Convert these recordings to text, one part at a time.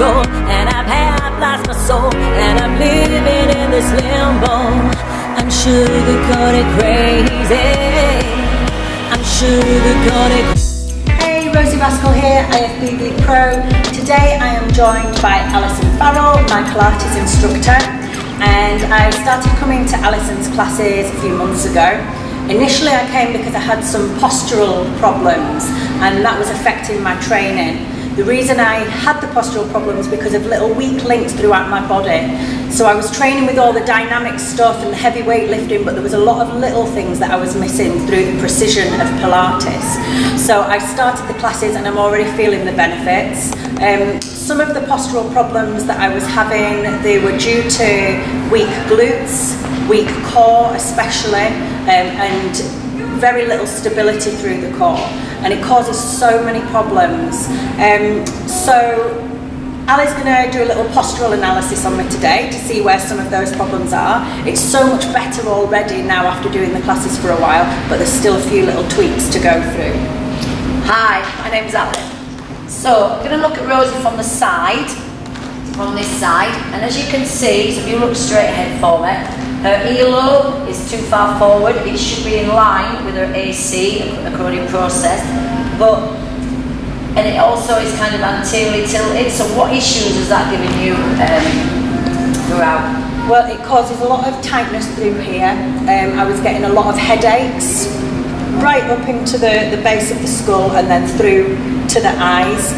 control, and I've half lost my soul, and I'm living in this limbo. I'm sugar-coated crazy. I'm sugar-coated. Hey, Rosie Rascal here, IFBB Pro. Today I am joined by Alison Farrell, my Pilates instructor, and I started coming to Alison's classes a few months ago. Initially I came because I had some postural problems, and that was affecting my training. The reason I had the postural problems because of little weak links throughout my body. So I was training with all the dynamic stuff and the heavy weightlifting, but there was a lot of little things that I was missing through the precision of Pilates. So I started the classes and I'm already feeling the benefits. Some of the postural problems that I was having, they were due to weak glutes, weak core especially, and very little stability through the core, and it causes so many problems. So Ali's going to do a little postural analysis on me today to see where some of those problems are. It's so much better already now after doing the classes for a while, but there's still a few little tweaks to go through. Hi, my name's Ali. So I'm going to look at Rosie from the side, from this side, and as you can see, so if you look straight ahead for me, her earlobe is too far forward. It should be in line with her AC, according process, and it also is kind of anteriorly tilted. So what issues is that giving you throughout? Well, it causes a lot of tightness through here. I was getting a lot of headaches right up into the base of the skull and then through to the eyes.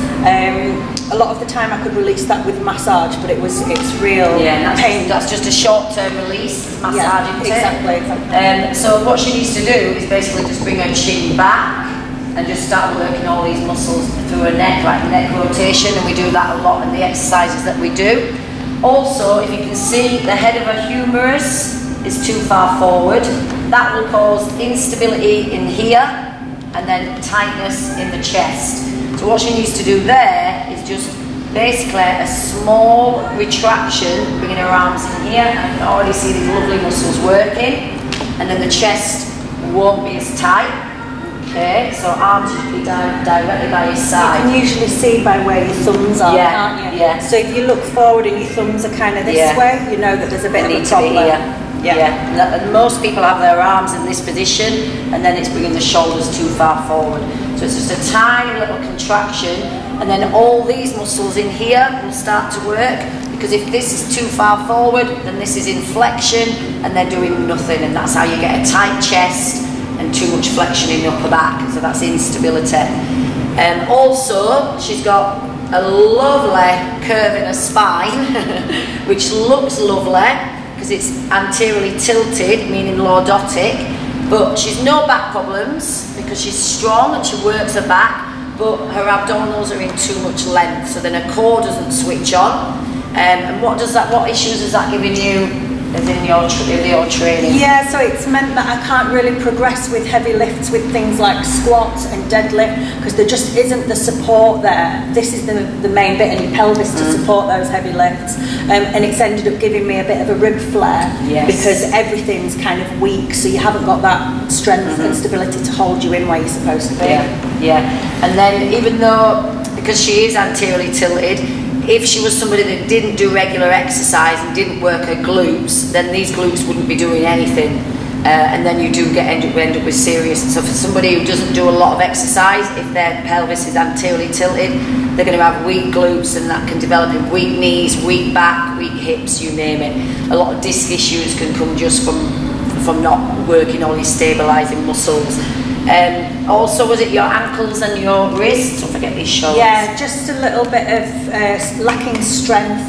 A lot of the time I could release that with massage, but it's real pain. That's just a short-term release, massaging. Yeah, exactly. So what she needs to do is basically just bring her chin back and just start working all these muscles through her neck, like neck rotation, and we do that a lot in the exercises that we do. Also, if you can see, the head of her humerus is too far forward. That will cause instability in here and then tightness in the chest. So what she needs to do there is just basically a small retraction, bringing her arms in here, and I can already see these lovely muscles working, and then the chest won't be as tight. Okay, so arms should be directly by your side. You can usually see by where your thumbs are, can't you? Yeah. So if you look forward and your thumbs are kind of this way, you know that there's a bit of a problem. And most people have their arms in this position, and then it's bringing the shoulders too far forward. So it's just a tiny little contraction, and then all these muscles in here will start to work, because if this is too far forward, then this is in flexion, and they're doing nothing, and that's how you get a tight chest and too much flexion in the upper back, so that's instability. Also, she's got a lovely curve in her spine, which looks lovely, because it's anteriorly tilted, meaning lordotic, but she's no back problems because she's strong and she works her back, but her abdominals are in too much length, so then her core doesn't switch on. And what issues is that giving you as in your training? Yeah, so it's meant that I can't really progress with heavy lifts with things like squats and deadlift, because there just isn't the support there. This is the main bit in your pelvis to support those heavy lifts, and it's ended up giving me a bit of a rib flare because everything's kind of weak, so you haven't got that strength and stability to hold you in where you're supposed to be. And then even though, because she is anteriorly tilted, if she was somebody that didn't do regular exercise and didn't work her glutes, then these glutes wouldn't be doing anything, and then you do end up with serious. So for somebody who doesn't do a lot of exercise, if their pelvis is anteriorly tilted, they're going to have weak glutes, and that can develop in weak knees, weak back, weak hips, you name it. A lot of disc issues can come just from not working all these stabilising muscles. Also, was it your ankles and your wrists? Don't forget these shoulders. Yeah, just a little bit of lacking strength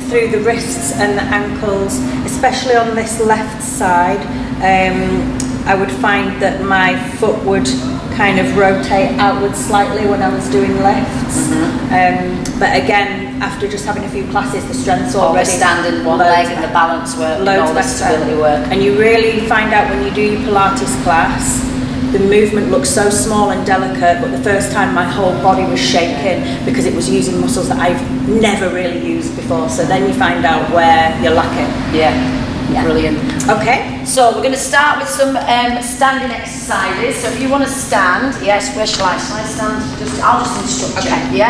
through the wrists and the ankles, especially on this left side. I would find that my foot would kind of rotate outwards slightly when I was doing lifts. But again, after just having a few classes, the strength's already standing one leg and the balance work, and all the stability work. And you really find out when you do your Pilates class, the movement looks so small and delicate, but the first time my whole body was shaking because it was using muscles that I've never really used before. So then you find out where you're lacking. Brilliant. Okay, so we're going to start with some standing exercises. So if you want to stand, yes, where shall I stand? I'll just instruct you.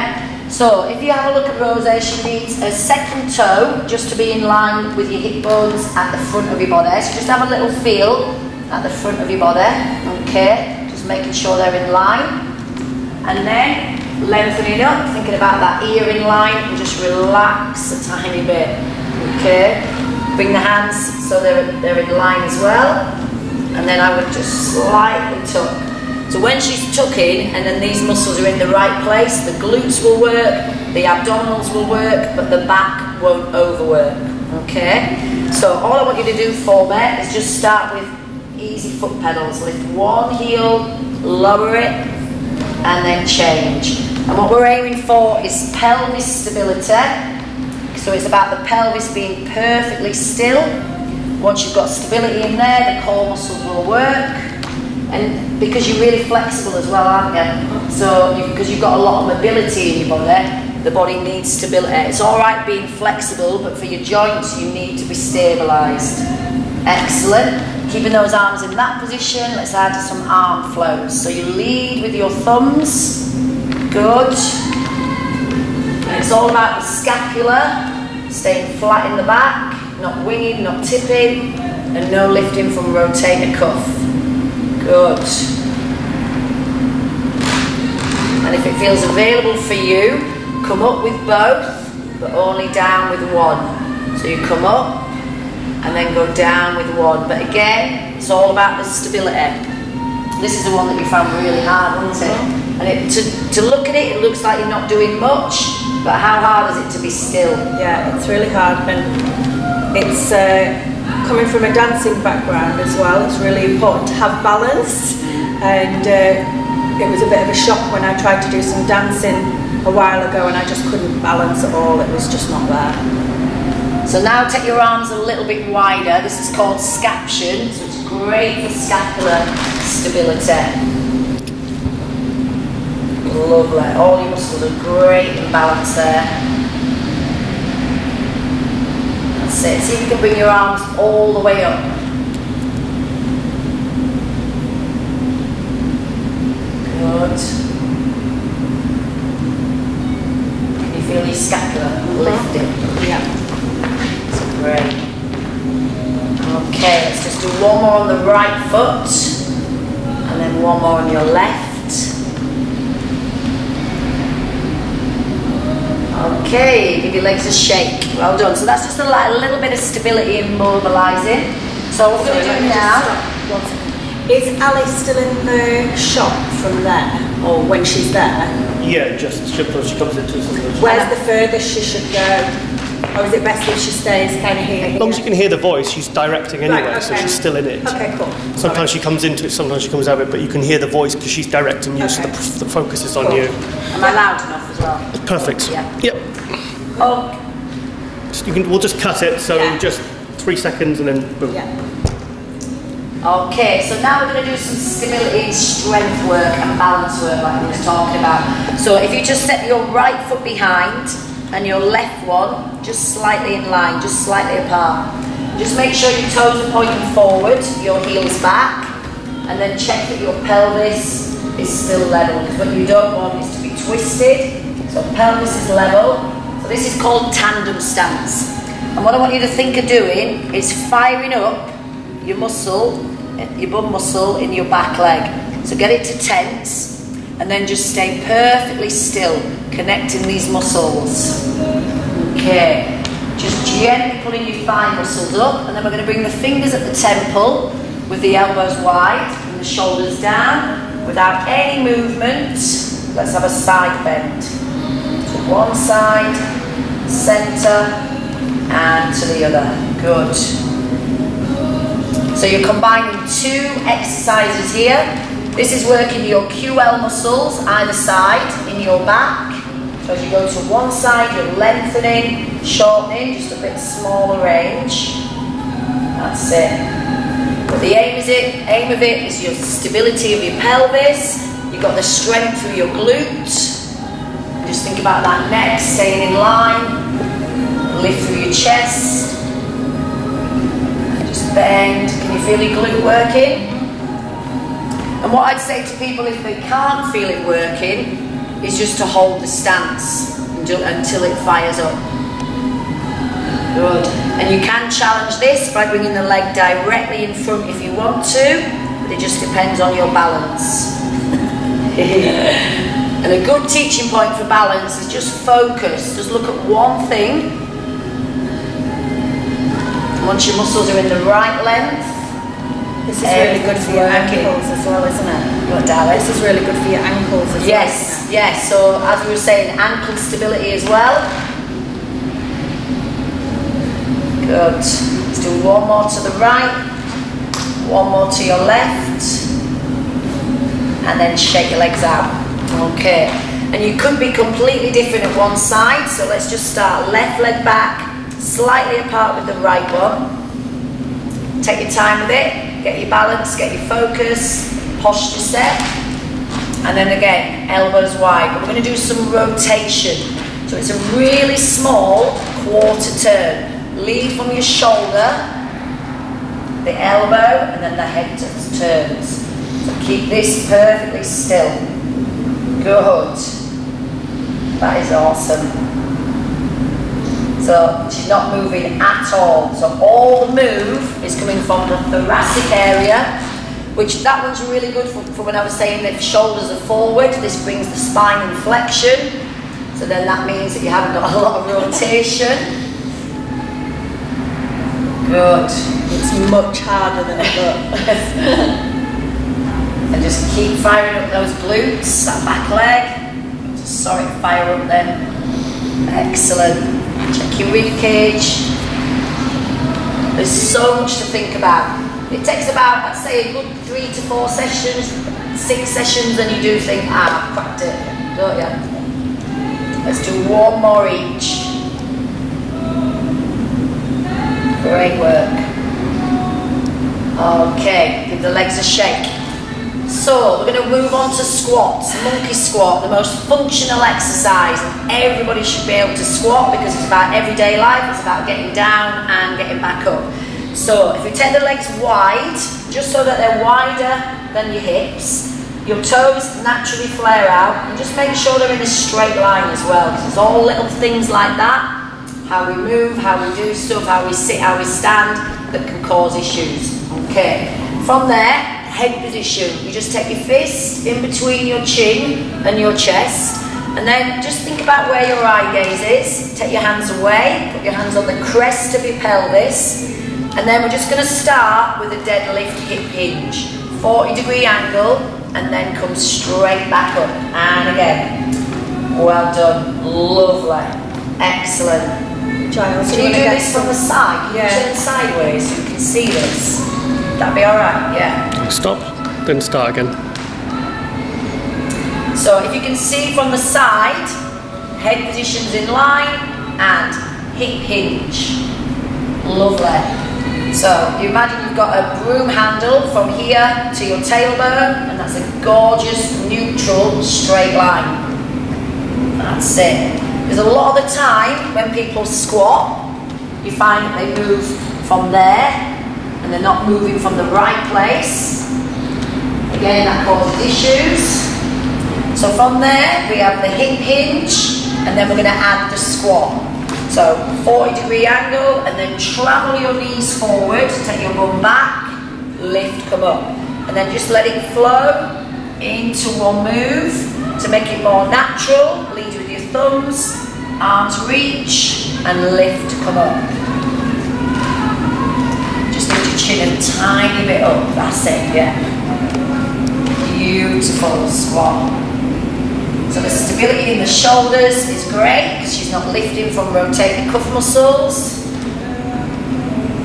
So if you have a look at Rosie, she needs a second toe just to be in line with your hip bones at the front of your body. So just have a little feel at the front of your body, okay? Just making sure they're in line. And then lengthening up, thinking about that ear in line, and just relax a tiny bit, okay? Bring the hands so they're in line as well. And then I would just slightly tuck. So when she's tucking and then these muscles are in the right place, the glutes will work, the abdominals will work, but the back won't overwork, okay? So all I want you to do for me is just start with easy foot pedals. Lift one heel, lower it, and then change. And what we're aiming for is pelvis stability. So it's about the pelvis being perfectly still. Once you've got stability in there, the core muscles will work. And because you're really flexible as well, aren't you? So because you've got a lot of mobility in your body, the body needs stability. It's all right being flexible, but for your joints, you need to be stabilised. Excellent. Keeping those arms in that position, let's add some arm floats. So you lead with your thumbs. Good. And it's all about the scapula, staying flat in the back, not winging, not tipping, and no lifting from rotator cuff. Good. And if it feels available for you, come up with both, but only down with one. So you come up and then go down with one. But again, it's all about the stability. This is the one that you found really hard, wasn't it? And to look at it, it looks like you're not doing much, but how hard is it to be still? Yeah, it's really hard, and it's coming from a dancing background as well. It's really important to have balance, and it was a bit of a shock when I tried to do some dancing a while ago and I just couldn't balance at all. It was just not there. So now take your arms a little bit wider. This is called scaption, so it's great for scapular stability. Lovely. All your muscles are great in balance there. That's it. See if you can bring your arms all the way up. Good. Can you feel your scapula lifting? Yeah. That's great. Okay, let's just do one more on the right foot and then one more on your left. Okay, give your legs a shake. Well done. So that's just a little bit of stability and mobilising. So what we're going to do now. Is Alice still in the shop from there, or when she's there? Yeah, just she comes into something. Where's the furthest she should go? Or is it best if she stays kind of here? As long as you can hear the voice, she's directing anyway, Right, okay. so she's still in it. Okay, cool. Sometimes she comes into it, sometimes she comes out of it, but you can hear the voice because she's directing you, so the focus is on Cool. you. Am I loud enough as well? Perfect. Yeah. Yep. Oh, So we'll just cut it, so Yeah. just 3 seconds and then boom. Yeah. okay, so now we're going to do some stability and strength work and balance work like we were talking about. So if you just step your right foot behind and your left one just slightly in line, just slightly apart. Just make sure your toes are pointing forward, your heels back, and then check that your pelvis is still level, because what you don't want is to be twisted. So pelvis is level. So this is called Tandem Stance. And what I want you to think of doing is firing up your muscle, your bum muscle in your back leg. So get it to tense, and then just stay perfectly still, connecting these muscles. Okay, just gently pulling your thigh muscles up, and then we're going to bring the fingers at the temple with the elbows wide and the shoulders down without any movement. Let's have a side bend. To one side, centre, and to the other. Good. So you're combining two exercises here. This is working your QL muscles either side in your back. So as you go to one side, you're lengthening, shortening, just a bit smaller range. That's it. But the aim of it is your stability of your pelvis. You've got the strength through your glutes. Just think about that neck staying in line. Lift through your chest. Just bend. Can you feel your glute working? And what I'd say to people if they can't feel it working is just to hold the stance. until it fires up. Good. And you can challenge this by bringing the leg directly in front if you want to, but it just depends on your balance. And a good teaching point for balance is just focus. Just look at one thing. Once your muscles are in the right length, this is really good for your ankles as well, isn't it? What, darling? This is really good for your ankles as well. Yes, yes. So as we were saying, ankle stability as well. Good. Let's do one more to the right, one more to your left, and then shake your legs out. Okay. And you could be completely different at one side, so let's just start left leg back, slightly apart with the right one. Take your time with it, get your balance, get your focus, posture set, and then again, elbows wide. But we're going to do some rotation. So it's a really small quarter turn. Lead from your shoulder, the elbow, and then the head turns. So keep this perfectly still. Good. That is awesome. So she's not moving at all. So all the move is coming from the thoracic area, which that one's really good for when I was saying that shoulders are forward. This brings the spine in flexion. So then that means that you haven't got a lot of rotation. Good. It's much harder than I thought. And just keep firing up those glutes, that back leg. Just saw it fire up then. Excellent. Check your rib cage. There's so much to think about. It takes about, I'd say, a good 3 to 4 sessions, 6 sessions, and you do think, I've cracked it, don't you? Let's do one more each. Great work. Okay, give the legs a shake. So we're going to move on to squats. Monkey squat, the most functional exercise. Everybody should be able to squat because it's about everyday life. It's about getting down and getting back up. So if you take the legs wide, just so that they're wider than your hips, your toes naturally flare out, and just make sure they're in a straight line as well. Because it's all little things like that. How we move, how we do stuff, how we sit, how we stand, that can cause issues. Okay. From there, head position. You just take your fist in between your chin and your chest, and then just think about where your eye gaze is. Take your hands away, put your hands on the crest of your pelvis, and then we're just going to start with a deadlift hip hinge. 40-degree angle, and then come straight back up. And again, well done, lovely, excellent. Giles, Can you do this from the side? Can you turn sideways so you can see this? That'd be alright, yeah. Stop, then start again. So if you can see from the side, head positions in line and hip hinge. Lovely. So you imagine you've got a broom handle from here to your tailbone, and that's a gorgeous, neutral, straight line. That's it. Because a lot of the time when people squat, you find that they move from there and they're not moving from the right place. Again, that causes issues. So from there, we have the hip hinge, and then we're going to add the squat. So 40-degree angle, and then travel your knees forward, take your bum back, lift, come up. And then just let it flow into one move to make it more natural. Lead with your thumbs, arms reach, and lift, come up. Just lift your chin a tiny bit up, that's it, yeah. Beautiful squat. So the stability in the shoulders is great because she's not lifting from rotating cuff muscles.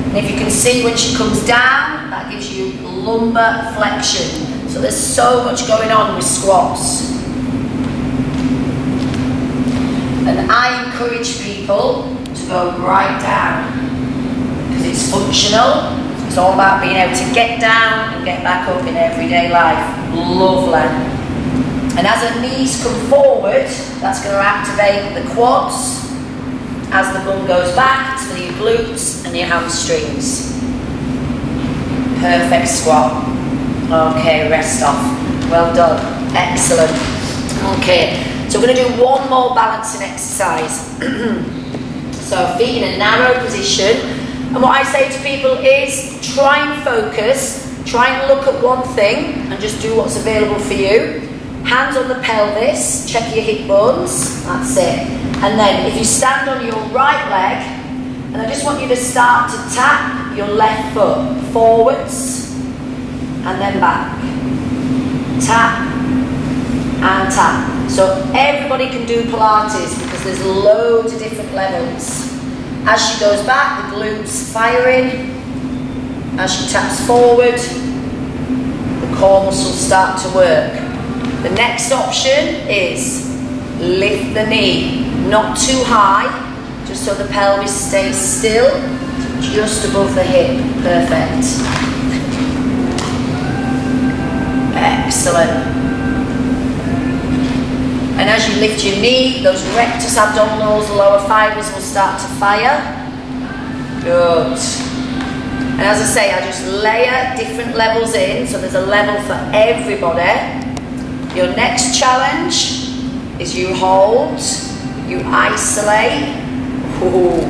And if you can see when she comes down, that gives you lumbar flexion. So there's so much going on with squats. And I encourage people to go right down because it's functional. It's all about being able to get down and get back up in everyday life. Lovely. And as her knees come forward, that's going to activate the quads. As the bum goes back, it's for your glutes and your hamstrings. Perfect squat. Okay, rest off. Well done. Excellent. Okay, So we're going to do one more balancing exercise. So feet in a narrow position. And what I say to people is try and focus, try and look at one thing and just do what's available for you. Hands on the pelvis, check your hip bones, that's it. And then if you stand on your right leg, and I just want you to start to tap your left foot forwards and then back. Tap and tap. So everybody can do Pilates because there's loads of different levels. As she goes back, the glutes firing. As she taps forward, the core muscles start to work. The next option is lift the knee, not too high, just so the pelvis stays still, just above the hip. Perfect. Excellent. And as you lift your knee, those rectus abdominals, the lower fibers will start to fire. Good. And as I say, I just layer different levels in, so there's a level for everybody. Your next challenge is you hold, you isolate, ooh,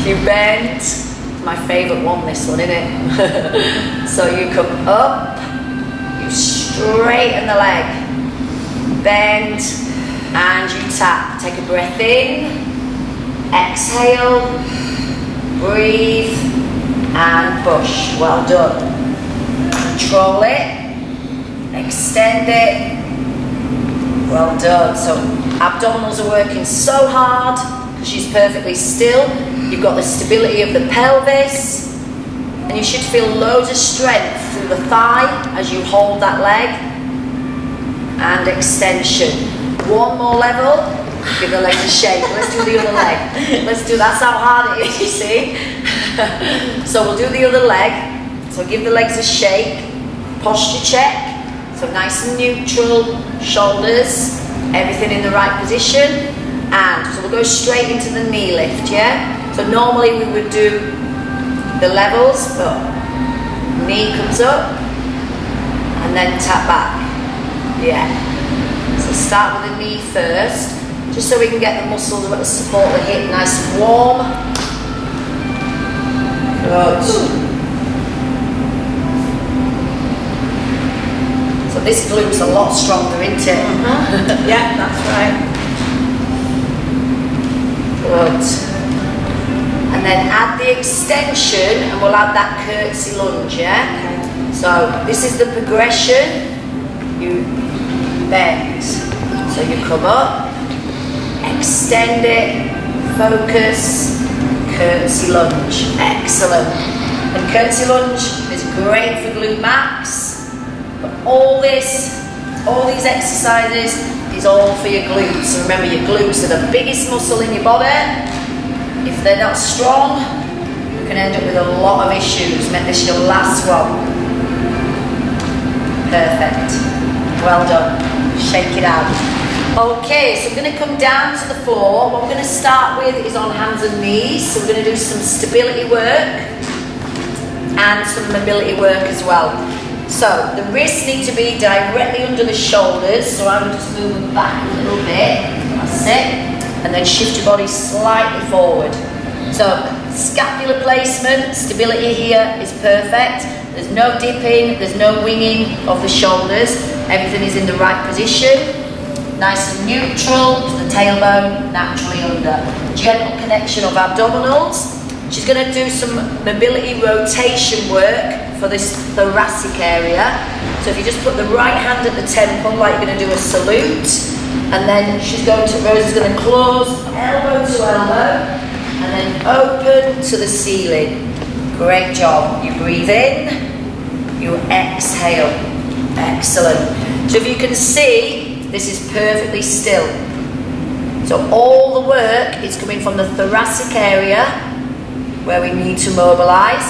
you bend. My favourite one, this one, isn't it? So you come up, you straighten the leg, bend, and you tap. Take a breath in, exhale, breathe, and push. Well done. Control it, extend it. Well done. So abdominals are working so hard because she's perfectly still. You've got the stability of the pelvis, and you should feel loads of strength through the thigh as you hold that leg. And extension. One more level. Give the legs a shake. Let's do the other leg. Let's do. That's how hard it is. You see. So we'll do the other leg. So give the legs a shake. Posture check. So nice and neutral. Shoulders. Everything in the right position. And so we'll go straight into the knee lift. Yeah. So normally we would do the levels, but knee comes up and then tap back. Yeah. So start with the knee first, just so we can get the muscles that support the hip nice and warm. Good. So this glute's a lot stronger, isn't it? Mm-hmm. Yeah, that's right. Good. And then add the extension, and we'll add that curtsy lunge, yeah? Okay. So this is the progression. You bend, so you come up, extend it, focus, curtsy lunge. Excellent. And curtsy lunge is great for glute max, but all these exercises is all for your glutes. So remember, your glutes are the biggest muscle in your body. If they're not strong, you can end up with a lot of issues. Make this your last one. Perfect. Well done. Shake it out. Okay, so we're going to come down to the floor. What we're going to start with is on hands and knees. So we're going to do some stability work and some mobility work as well. So the wrists need to be directly under the shoulders. So I will just move them back a little bit. That's it. And then shift your body slightly forward. So scapular placement, stability here is perfect. There's no dipping, there's no winging of the shoulders. Everything is in the right position. Nice and neutral to the tailbone, naturally under. Gentle connection of abdominals. She's going to do some mobility rotation work for this thoracic area. So if you just put the right hand at the temple like you're going to do a salute, and then Rosie's going to close elbow to elbow and then open to the ceiling. Great job. You breathe in, you exhale. Excellent. So if you can see, this is perfectly still. So all the work is coming from the thoracic area where we need to mobilise.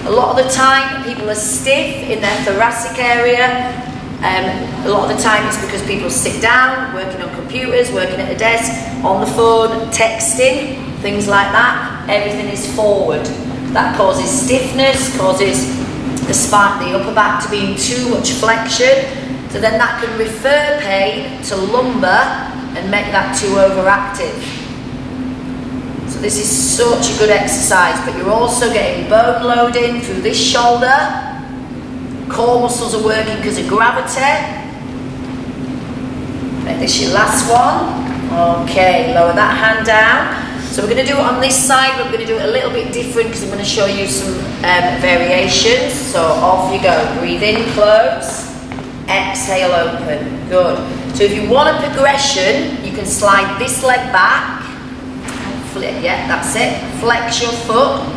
A lot of the time people are stiff in their thoracic area. A lot of the time it's because people sit down, working on computers, working at a desk, on the phone, texting, things like that. Everything is forward. That causes stiffness, causes the spine, the upper back to be in too much flexion. So then that can refer pain to lumbar and make that too overactive. So this is such a good exercise, but you're also getting bone loading through this shoulder. Core muscles are working because of gravity. Make this your last one. Okay, lower that hand down. So we're going to do it on this side, but we're going to do it a little bit different because I'm going to show you some variations. So off you go. Breathe in, close. Exhale, open. Good. So if you want a progression, you can slide this leg back. Flip, yeah, that's it. Flex your foot.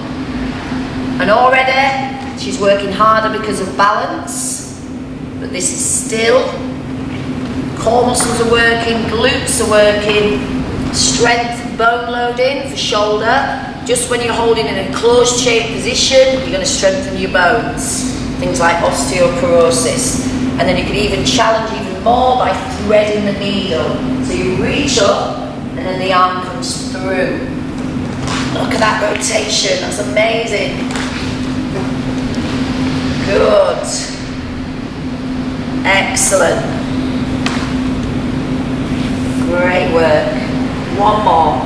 And already she's working harder because of balance. But this is still. Core muscles are working, glutes are working, strength, bone loading for shoulder. Just when you're holding in a closed chain position, you're going to strengthen your bones. Things like osteoporosis. And then you can even challenge even more by threading the needle. So you reach up and then the arm comes through. Look at that rotation, that's amazing. Good. Excellent. Great work. One more.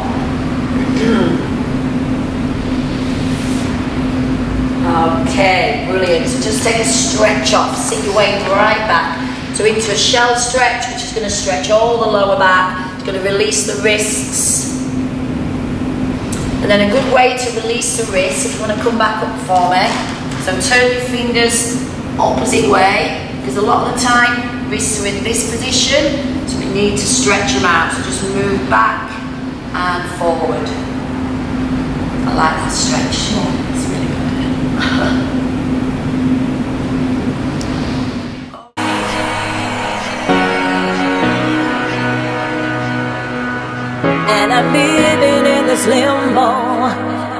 Okay, brilliant. So just take a stretch off. Sit your way right back. So into a shell stretch, which is going to stretch all the lower back. It's going to release the wrists. And then a good way to release the wrists, if you want to come back up for me. So turn your fingers opposite way, because a lot of the time wrists are in this position. So we need to stretch them out, so just move back and forward. I like that stretch, it's really good. And I'm living in this limbo.